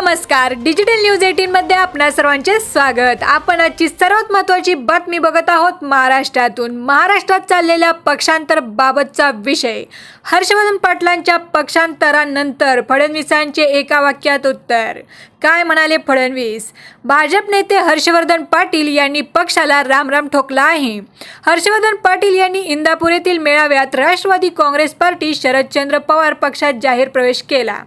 नमस्कार, digital news 18 मध्ये आपणा सर्वांचे स्वागत। आपण आजची सर्वात महत्त्वाची बातमी बघत आहोत महाराष्ट्रातून। महाराष्ट्रात चाललेल्या पक्षांतर बाबतचा विषय। हर्षवर्धन पाटलांच्या पक्षांतरानंतर फडणवीसांचे एका वाक्यात उत्तर। काय म्हणाले फडणवीस? भाजप नेते हर्षवर्धन पाटील यांनी पक्षाला रामराम ठोकला आहे। हर्षवर्धन पाटील यांनी इंदापूर येथील मेळाव्यात राष्ट्रवादी काँग्रेस पार्टी शरदचंद्र पवार पक्षात जाहीर प्रवेश केला।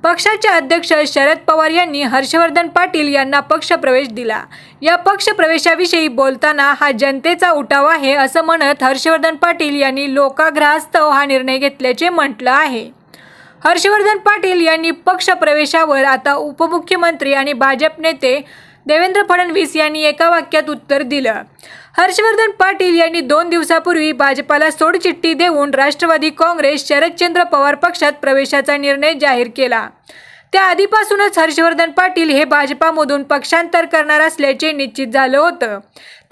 पक्षाचे अध्यक्ष शरद पवार यांनी हर्षवर्धन पाटील यांना पक्षप्रवेश दिला। या पक्षप्रवेशाविषयी बोलताना हा जनतेचा उठाव आहे असं म्हणत हर्षवर्धन पाटील यांनी लोकाग्रहास्तव हा निर्णय घेतल्याचे म्हटलं आहे। हर्षवर्धन पाटील यांनी पक्षप्रवेशावर आता उपमुख्यमंत्री आणि भाजप नेते देवेंद्र फडणवीस यांनी एका वाक्यात उत्तर दिलं। हर्षवर्धन पाटील यांनी 2 दिवसापूर्वी भाजपाला सोडचिठ्ठी देऊन राष्ट्रवादी काँग्रेस शरदचंद्र पवार पक्षात प्रवेशाचा निर्णय जाहीर केला। त्या आधीपासूनच हर्षवर्धन पाटील हे भाजपामधून पक्षांतर करणार असल्याचे निश्चित झालं होतं।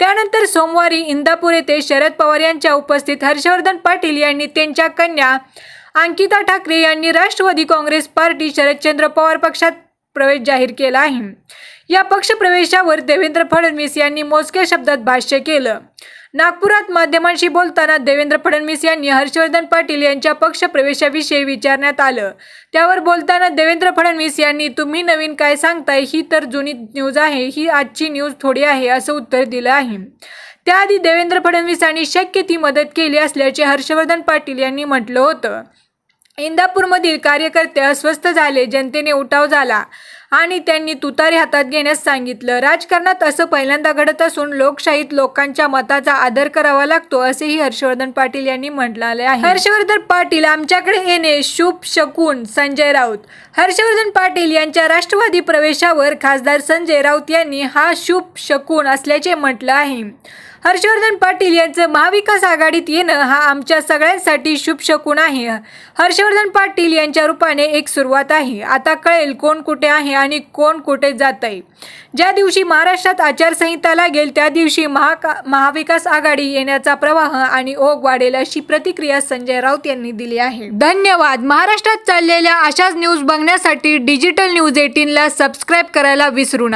त्यानंतर सोमवारी इंदापूर येथे शरद पवार यांच्या उपस्थित हर्षवर्धन पाटील यांनी त्यांच्या कन्या अंकिता ठाकरे यांनी राष्ट्रवादी काँग्रेस पार्टी शरदचंद्र पवार पक्षात प्रवेश जाहीर केला आहे। या पक्षप्रवेशावर देवेंद्र फडणवीस यांनी मोजक्या शब्दात भाष्य केलं। नागपुरात माध्यमांशी बोलताना देवेंद्र फडणवीस यांनी हर्षवर्धन पाटील यांच्या पक्षप्रवेशाविषयी विचारण्यात आलं। त्यावर बोलताना देवेंद्र फडणवीस यांनी तुम्ही नवीन काय सांगताय, ही तर जुनी न्यूज आहे, ही आजची न्यूज थोडी आहे असं उत्तर दिलं आहे। त्याआधी देवेंद्र फडणवीसांनी शक्य ती मदत केली असल्याचे हर्षवर्धन पाटील यांनी म्हटलं होतं। इंदापूरमधील कार्यकर्ते अस्वस्थ झाले, जनतेने उठाव झाला आणि त्यांनी तुतारी हातात घेण्यास सांगितलं। राजकारणात असं पहिल्यांदा घडत असून लोकशाहीत लोकांच्या मताचा आदर करावा लागतो असेही हर्षवर्धन पाटील यांनी म्हटले आहे। हर्षवर्धन पाटील आमच्याकडे येणे शुभ शकून। संजय राऊत। हर्षवर्धन पाटील यांच्या राष्ट्रवादी प्रवेशावर खासदार संजय राऊत यांनी हा शुभ शकून असल्याचे म्हटलं आहे। हर्षवर्धन पाटील यांचं महाविकास आघाडीत येणं हा आमच्या सगळ्यांसाठी शुभ शकून आहे। हर्षवर्धन पाटील यांच्या रूपाने एक सुरुवात आहे। आता कळेल कोण कुठे आहे आणि कोण कुठे जात आहे। ज्या दिवशी महाराष्ट्रात आचारसंहिता लागेल त्या दिवशी महाविकास आघाडी येण्याचा प्रवाह आणि ओघ वाढेल अशी प्रतिक्रिया संजय राऊत यांनी दिली आहे। धन्यवाद। महाराष्ट्रात चाललेल्या अशाच न्यूज बघण्यासाठी डिजिटल न्यूज 18 ला सबस्क्राईब करायला विसरू नका।